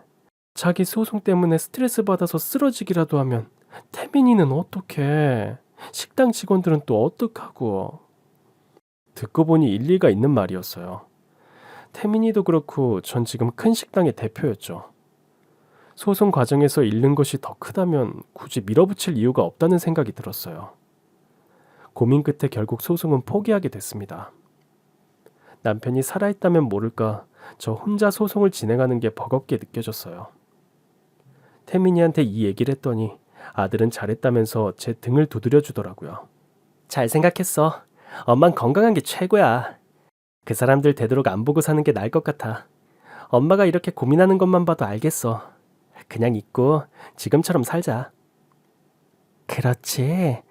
자기 소송 때문에 스트레스 받아서 쓰러지기라도 하면 태민이는 어떡해? 식당 직원들은 또 어떡하고? 듣고 보니 일리가 있는 말이었어요. 태민이도 그렇고 전 지금 큰 식당의 대표였죠. 소송 과정에서 잃는 것이 더 크다면 굳이 밀어붙일 이유가 없다는 생각이 들었어요. 고민 끝에 결국 소송은 포기하게 됐습니다. 남편이 살아있다면 모를까 저 혼자 소송을 진행하는 게 버겁게 느껴졌어요. 태민이한테 이 얘기를 했더니 아들은 잘했다면서 제 등을 두드려 주더라고요. 잘 생각했어. 엄만 건강한 게 최고야. 그 사람들 되도록 안 보고 사는 게 나을 것 같아. 엄마가 이렇게 고민하는 것만 봐도 알겠어. 그냥 잊고 지금처럼 살자. 그렇지.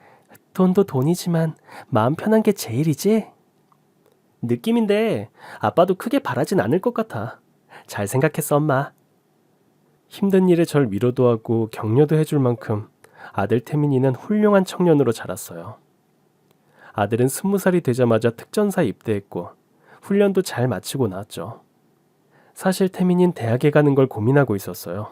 돈도 돈이지만 마음 편한 게 제일이지? 느낌인데 아빠도 크게 바라진 않을 것 같아. 잘 생각했어, 엄마. 힘든 일에 절 위로도 하고 격려도 해줄 만큼 아들 태민이는 훌륭한 청년으로 자랐어요. 아들은 20살이 되자마자 특전사에 입대했고 훈련도 잘 마치고 나왔죠. 사실 태민이는 대학에 가는 걸 고민하고 있었어요.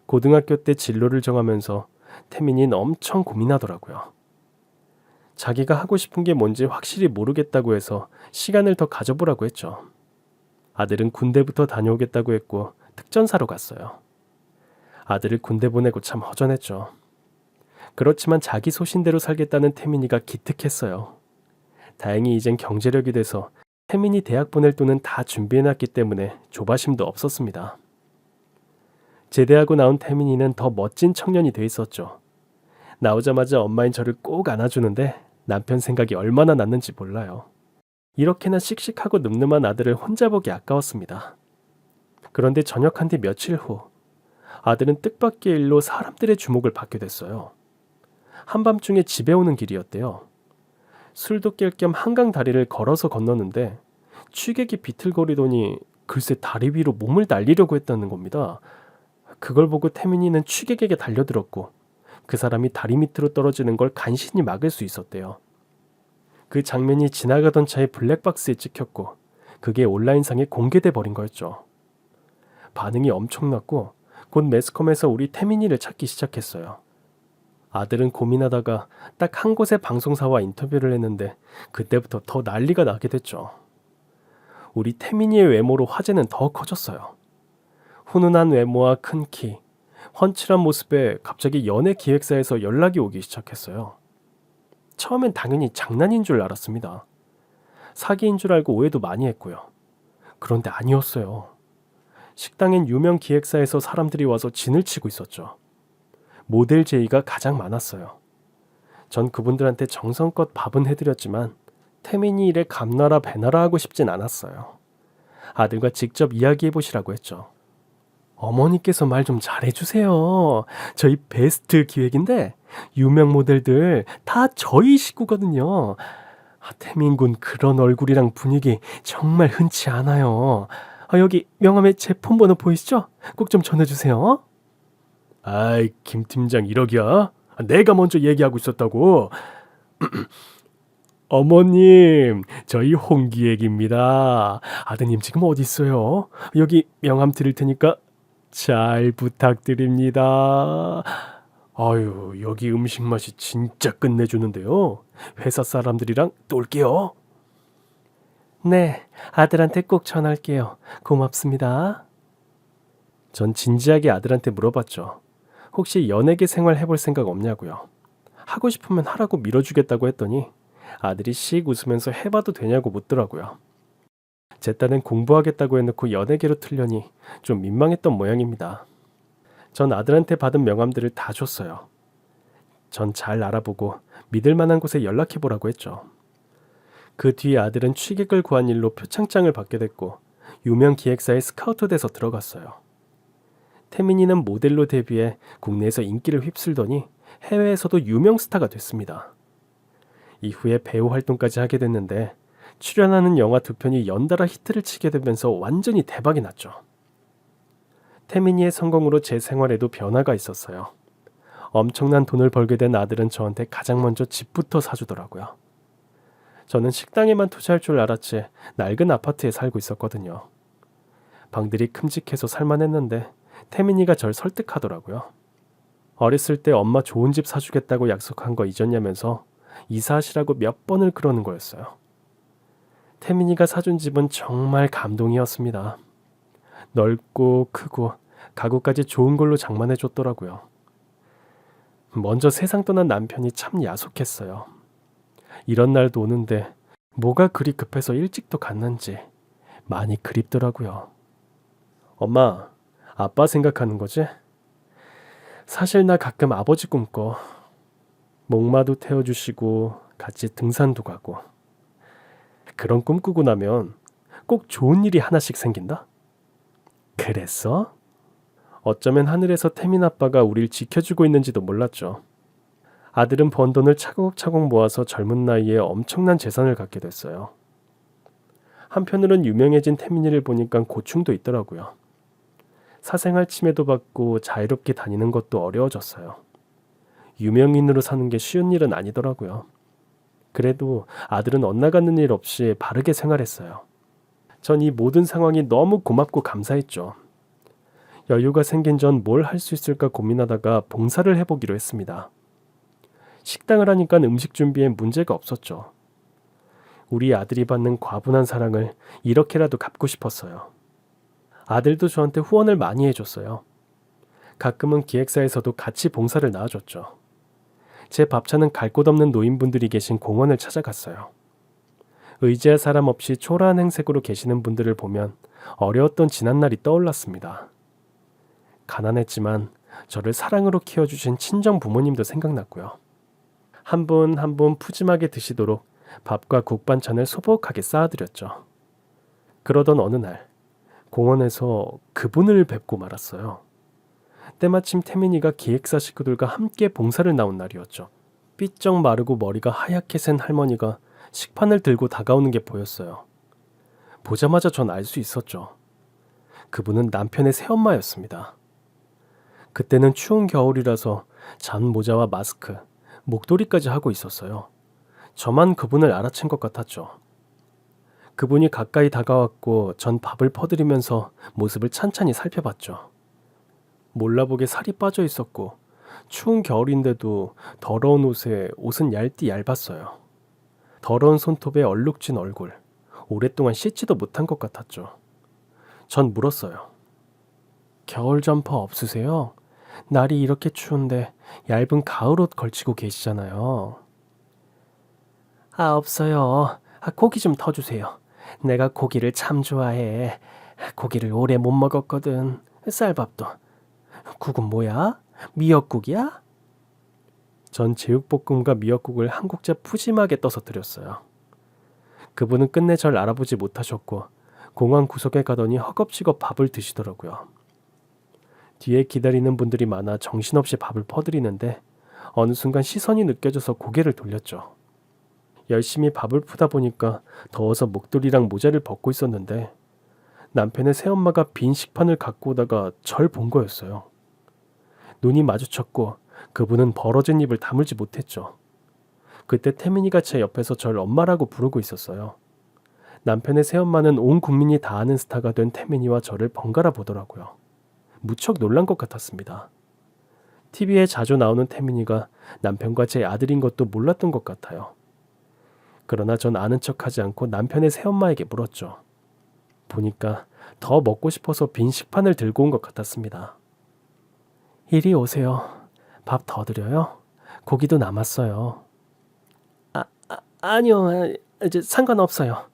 고등학교 때 진로를 정하면서 태민이는 엄청 고민하더라고요. 자기가 하고 싶은 게 뭔지 확실히 모르겠다고 해서 시간을 더 가져보라고 했죠. 아들은 군대부터 다녀오겠다고 했고 특전사로 갔어요. 아들을 군대 보내고 참 허전했죠. 그렇지만 자기 소신대로 살겠다는 태민이가 기특했어요. 다행히 이젠 경제력이 돼서 태민이 대학 보낼 돈은 다 준비해놨기 때문에 조바심도 없었습니다. 제대하고 나온 태민이는 더 멋진 청년이 돼 있었죠. 나오자마자 엄마인 저를 꼭 안아주는데 남편 생각이 얼마나 났는지 몰라요. 이렇게나 씩씩하고 늠름한 아들을 혼자 보기 아까웠습니다. 그런데 전역한 뒤 며칠 후 아들은 뜻밖의 일로 사람들의 주목을 받게 됐어요. 한밤중에 집에 오는 길이었대요. 술도 깰 겸 한강 다리를 걸어서 건너는데 취객이 비틀거리더니 글쎄 다리 위로 몸을 날리려고 했다는 겁니다. 그걸 보고 태민이는 취객에게 달려들었고 그 사람이 다리 밑으로 떨어지는 걸 간신히 막을 수 있었대요. 그 장면이 지나가던 차의 블랙박스에 찍혔고 그게 온라인상에 공개돼 버린 거였죠. 반응이 엄청났고 곧 매스컴에서 우리 태민이를 찾기 시작했어요. 아들은 고민하다가 딱 한 곳의 방송사와 인터뷰를 했는데 그때부터 더 난리가 나게 됐죠. 우리 태민이의 외모로 화제는 더 커졌어요. 훈훈한 외모와 큰 키, 훤칠한 모습에 갑자기 연예 기획사에서 연락이 오기 시작했어요. 처음엔 당연히 장난인 줄 알았습니다. 사기인 줄 알고 오해도 많이 했고요. 그런데 아니었어요. 식당엔 유명 기획사에서 사람들이 와서 진을 치고 있었죠. 모델 제의가 가장 많았어요. 전 그분들한테 정성껏 밥은 해드렸지만 태민이 일에 감나라 배나라 하고 싶진 않았어요. 아들과 직접 이야기해보시라고 했죠. 어머니께서 말 좀 잘해주세요. 저희 베스트 기획인데 유명 모델들 다 저희 식구거든요. 태민군 그런 얼굴이랑 분위기 정말 흔치 않아요. 여기 명함에 제 폰번호 보이시죠? 꼭 좀 전해주세요. 아이, 김 팀장 이러기야? 내가 먼저 얘기하고 있었다고. 어머님, 저희 홍기획입니다. 아드님 지금 어디 있어요? 여기 명함 드릴 테니까 잘 부탁드립니다. 아유, 여기 음식 맛이 진짜 끝내주는데요. 회사 사람들이랑 또 올게요. 네, 아들한테 꼭 전할게요. 고맙습니다. 전 진지하게 아들한테 물어봤죠. 혹시 연예계 생활 해볼 생각 없냐고요. 하고 싶으면 하라고 밀어주겠다고 했더니 아들이 씩 웃으면서 해봐도 되냐고 묻더라고요. 제 딸은 공부하겠다고 해놓고 연예계로 틀려니 좀 민망했던 모양입니다. 전 아들한테 받은 명함들을 다 줬어요. 전 잘 알아보고 믿을 만한 곳에 연락해보라고 했죠. 그 뒤에 아들은 취직을 구한 일로 표창장을 받게 됐고 유명 기획사에 스카우트 돼서 들어갔어요. 태민이는 모델로 데뷔해 국내에서 인기를 휩쓸더니 해외에서도 유명 스타가 됐습니다. 이후에 배우 활동까지 하게 됐는데 출연하는 영화 2편이 연달아 히트를 치게 되면서 완전히 대박이 났죠. 태민이의 성공으로 제 생활에도 변화가 있었어요. 엄청난 돈을 벌게 된 아들은 저한테 가장 먼저 집부터 사주더라고요. 저는 식당에만 투자할 줄 알았지 낡은 아파트에 살고 있었거든요. 방들이 큼직해서 살만했는데 태민이가 절 설득하더라고요. 어렸을 때 엄마 좋은 집 사주겠다고 약속한 거 잊었냐면서 이사하시라고 몇 번을 그러는 거였어요. 태민이가 사준 집은 정말 감동이었습니다. 넓고 크고 가구까지 좋은 걸로 장만해 줬더라고요. 먼저 세상 떠난 남편이 참 야속했어요. 이런 날도 오는데 뭐가 그리 급해서 일찍도 갔는지 많이 그립더라고요. 엄마, 아빠 생각하는 거지? 사실 나 가끔 아버지 꿈꿔. 목마도 태워주시고 같이 등산도 가고. 그런 꿈 꾸고 나면 꼭 좋은 일이 하나씩 생긴다? 그랬어? 어쩌면 하늘에서 태민 아빠가 우릴 지켜주고 있는지도 몰랐죠. 아들은 번 돈을 차곡차곡 모아서 젊은 나이에 엄청난 재산을 갖게 됐어요. 한편으론 유명해진 태민이를 보니까 고충도 있더라고요. 사생활 침해도 받고 자유롭게 다니는 것도 어려워졌어요. 유명인으로 사는 게 쉬운 일은 아니더라고요. 그래도 아들은 엇나가는 일 없이 바르게 생활했어요. 전 이 모든 상황이 너무 고맙고 감사했죠. 여유가 생긴 전 뭘 할 수 있을까 고민하다가 봉사를 해보기로 했습니다. 식당을 하니까 음식 준비에 문제가 없었죠. 우리 아들이 받는 과분한 사랑을 이렇게라도 갚고 싶었어요. 아들도 저한테 후원을 많이 해줬어요. 가끔은 기획사에서도 같이 봉사를 나와줬죠. 제 밥차는 갈 곳 없는 노인분들이 계신 공원을 찾아갔어요. 의지할 사람 없이 초라한 행색으로 계시는 분들을 보면 어려웠던 지난날이 떠올랐습니다. 가난했지만 저를 사랑으로 키워주신 친정 부모님도 생각났고요. 한 분 한 분 푸짐하게 드시도록 밥과 국 반찬을 소복하게 쌓아드렸죠. 그러던 어느 날 공원에서 그분을 뵙고 말았어요. 때마침 태민이가 기획사 식구들과 함께 봉사를 나온 날이었죠. 삐쩍 마르고 머리가 하얗게 센 할머니가 식판을 들고 다가오는 게 보였어요. 보자마자 전 알 수 있었죠. 그분은 남편의 새엄마였습니다. 그때는 추운 겨울이라서 잠 모자와 마스크, 목도리까지 하고 있었어요. 저만 그분을 알아챈 것 같았죠. 그분이 가까이 다가왔고 전 밥을 퍼드리면서 모습을 찬찬히 살펴봤죠. 몰라보게 살이 빠져 있었고 추운 겨울인데도 더러운 옷은 얇디 얇았어요. 더러운 손톱에 얼룩진 얼굴, 오랫동안 씻지도 못한 것 같았죠. 전 물었어요. 겨울 점퍼 없으세요? 날이 이렇게 추운데 얇은 가을옷 걸치고 계시잖아요. 없어요. 고기 좀 터주세요. 내가 고기를 참 좋아해. 고기를 오래 못 먹었거든. 쌀밥도. 국은 뭐야? 미역국이야? 전 제육볶음과 미역국을 한 국자 푸짐하게 떠서 드렸어요. 그분은 끝내 절 알아보지 못하셨고 공원 구석에 가더니 허겁지겁 밥을 드시더라고요. 뒤에 기다리는 분들이 많아 정신없이 밥을 퍼드리는데 어느 순간 시선이 느껴져서 고개를 돌렸죠. 열심히 밥을 푸다 보니까 더워서 목도리랑 모자를 벗고 있었는데 남편의 새엄마가 빈 식판을 갖고 오다가 절 본 거였어요. 눈이 마주쳤고 그분은 벌어진 입을 다물지 못했죠. 그때 태민이가 제 옆에서 절 엄마라고 부르고 있었어요. 남편의 새엄마는 온 국민이 다 아는 스타가 된 태민이와 저를 번갈아 보더라고요. 무척 놀란 것 같았습니다. TV에 자주 나오는 태민이가 남편과 제 아들인 것도 몰랐던 것 같아요. 그러나 전 아는 척하지 않고 남편의 새엄마에게 물었죠. 보니까 더 먹고 싶어서 빈 식판을 들고 온 것 같았습니다. 이리 오세요. 밥 더 드려요? 고기도 남았어요. 아니요. 이제 상관없어요.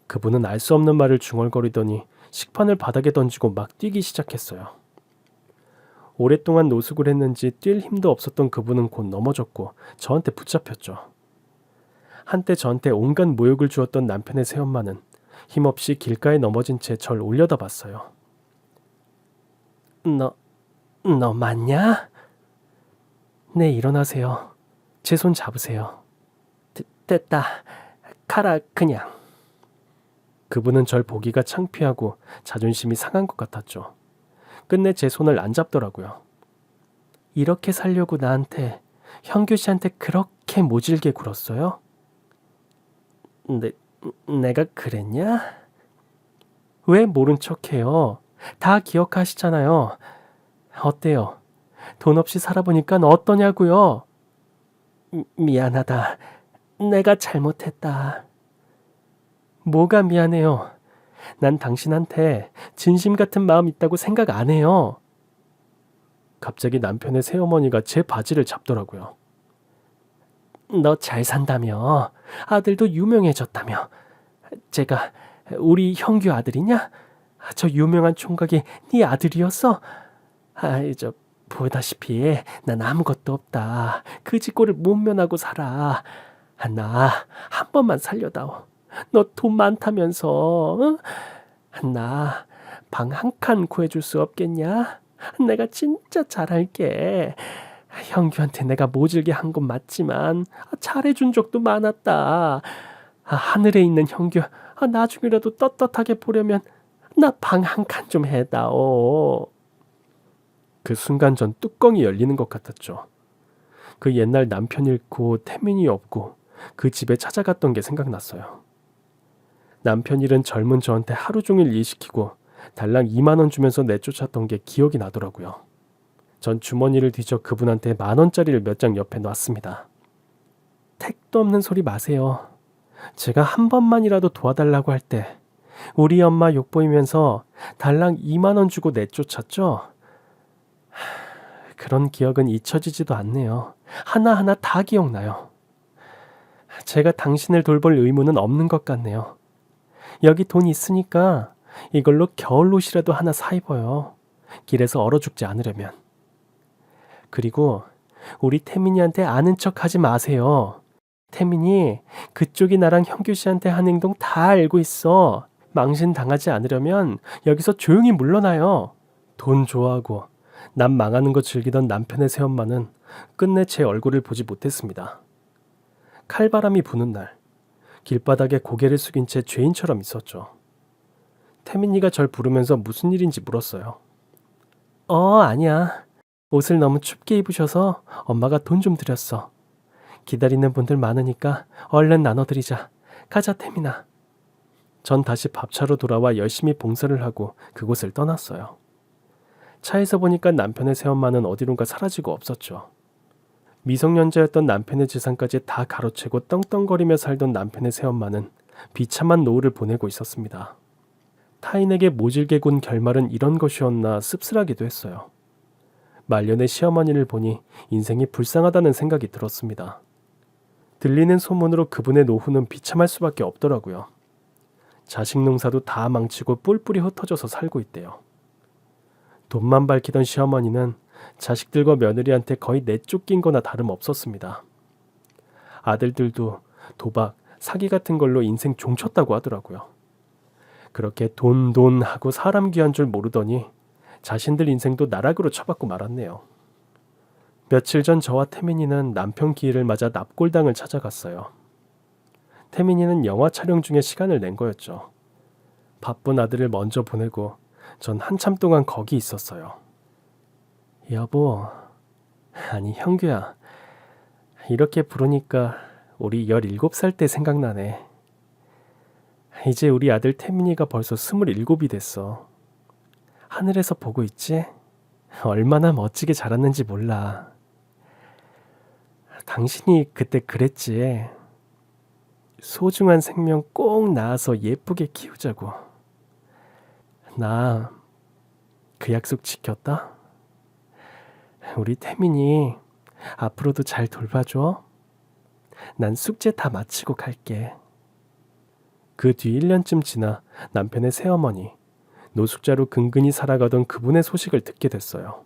그분은 알 수 없는 말을 중얼거리더니 식판을 바닥에 던지고 막 뛰기 시작했어요. 오랫동안 노숙을 했는지 뛸 힘도 없었던 그분은 곧 넘어졌고 저한테 붙잡혔죠. 한때 저한테 온갖 모욕을 주었던 남편의 새엄마는 힘없이 길가에 넘어진 채 절 올려다 봤어요. 너 맞냐? 네, 일어나세요. 제 손 잡으세요. 됐다. 가라 그냥. 그분은 절 보기가 창피하고 자존심이 상한 것 같았죠. 끝내 제 손을 안 잡더라고요. 이렇게 살려고 나한테, 형규 씨한테 그렇게 모질게 굴었어요? 내가 그랬냐? 왜 모른 척해요? 다 기억하시잖아요. 어때요? 돈 없이 살아보니까 어떠냐고요? 미안하다. 내가 잘못했다. 뭐가 미안해요? 난 당신한테 진심 같은 마음 있다고 생각 안 해요. 갑자기 남편의 새어머니가 제 바지를 잡더라고요. 너 잘 산다며? 아들도 유명해졌다며? 제가 우리 형규 아들이냐? 저 유명한 총각이 네 아들이었어? 보다시피 난 아무것도 없다. 그 짓꼴을 못 면하고 살아. 나 한 번만 살려다오. 너 돈 많다면서. 응? 나 방 한 칸 구해줄 수 없겠냐? 내가 진짜 잘할게. 형규한테 내가 모질게 한 건 맞지만 잘해준 적도 많았다. 하늘에 있는 형규 나중이라도 떳떳하게 보려면 나 방 한 칸 좀 해다오. 그 순간 전 뚜껑이 열리는 것 같았죠. 그 옛날 남편 잃고 태민이 없고 그 집에 찾아갔던 게 생각났어요. 남편 잃은 젊은 저한테 하루 종일 일 시키고 달랑 2만 원 주면서 내쫓았던 게 기억이 나더라고요. 전 주머니를 뒤져 그분한테 10,000원짜리를 몇 장 옆에 놨습니다. 택도 없는 소리 마세요. 제가 한 번만이라도 도와달라고 할 때 우리 엄마 욕보이면서 달랑 2만 원 주고 내쫓았죠? 그런 기억은 잊혀지지도 않네요. 하나하나 다 기억나요. 제가 당신을 돌볼 의무는 없는 것 같네요. 여기 돈 있으니까 이걸로 겨울옷이라도 하나 사 입어요. 길에서 얼어 죽지 않으려면. 그리고 우리 태민이한테 아는 척 하지 마세요. 태민이 그쪽이 나랑 형규 씨한테 한 행동 다 알고 있어. 망신 당하지 않으려면 여기서 조용히 물러나요. 돈 좋아하고 남 망하는 거 즐기던 남편의 새엄마는 끝내 제 얼굴을 보지 못했습니다. 칼바람이 부는 날 길바닥에 고개를 숙인 채 죄인처럼 있었죠. 태민이가 절 부르면서 무슨 일인지 물었어요. 아니야. 옷을 너무 춥게 입으셔서 엄마가 돈 좀 드렸어. 기다리는 분들 많으니까 얼른 나눠드리자. 가자 태민아. 전 다시 밥차로 돌아와 열심히 봉사를 하고 그곳을 떠났어요. 차에서 보니까 남편의 새엄마는 어디론가 사라지고 없었죠. 미성년자였던 남편의 재산까지 다 가로채고 떵떵거리며 살던 남편의 새엄마는 비참한 노후를 보내고 있었습니다. 타인에게 모질게 군 결말은 이런 것이었나 씁쓸하기도 했어요. 말년의 시어머니를 보니 인생이 불쌍하다는 생각이 들었습니다. 들리는 소문으로 그분의 노후는 비참할 수밖에 없더라고요. 자식 농사도 다 망치고 뿔뿔이 흩어져서 살고 있대요. 돈만 밝히던 시어머니는 자식들과 며느리한테 거의 내쫓긴 거나 다름없었습니다. 아들들도 도박, 사기 같은 걸로 인생 종쳤다고 하더라고요. 그렇게 돈 하고 사람 귀한 줄 모르더니 자신들 인생도 나락으로 처박고 말았네요. 며칠 전 저와 태민이는 남편 기일을 맞아 납골당을 찾아갔어요. 태민이는 영화 촬영 중에 시간을 낸 거였죠. 바쁜 아들을 먼저 보내고 전 한참 동안 거기 있었어요. 여보, 아니 형규야, 이렇게 부르니까 우리 17살 때 생각나네. 이제 우리 아들 태민이가 벌써 27이 됐어. 하늘에서 보고 있지? 얼마나 멋지게 자랐는지 몰라. 당신이 그때 그랬지. 소중한 생명 꼭 낳아서 예쁘게 키우자고. 나 그 약속 지켰다. 우리 태민이 앞으로도 잘 돌봐줘. 난 숙제 다 마치고 갈게. 그 뒤 1년쯤 지나 남편의 새어머니, 노숙자로 근근히 살아가던 그분의 소식을 듣게 됐어요.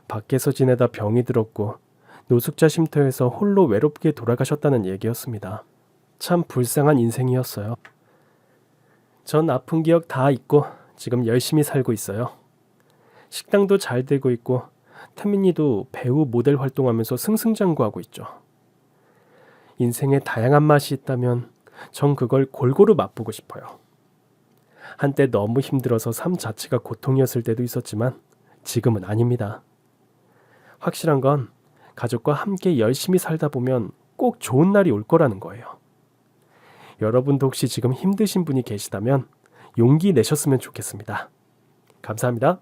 밖에서 지내다 병이 들었고 노숙자 쉼터에서 홀로 외롭게 돌아가셨다는 얘기였습니다. 참 불쌍한 인생이었어요. 전 아픈 기억 다 잊고 지금 열심히 살고 있어요. 식당도 잘 되고 있고 태민이도 배우 모델 활동하면서 승승장구하고 있죠. 인생에 다양한 맛이 있다면 전 그걸 골고루 맛보고 싶어요. 한때 너무 힘들어서 삶 자체가 고통이었을 때도 있었지만 지금은 아닙니다. 확실한 건 가족과 함께 열심히 살다 보면 꼭 좋은 날이 올 거라는 거예요. 여러분도 혹시 지금 힘드신 분이 계시다면 용기 내셨으면 좋겠습니다. 감사합니다.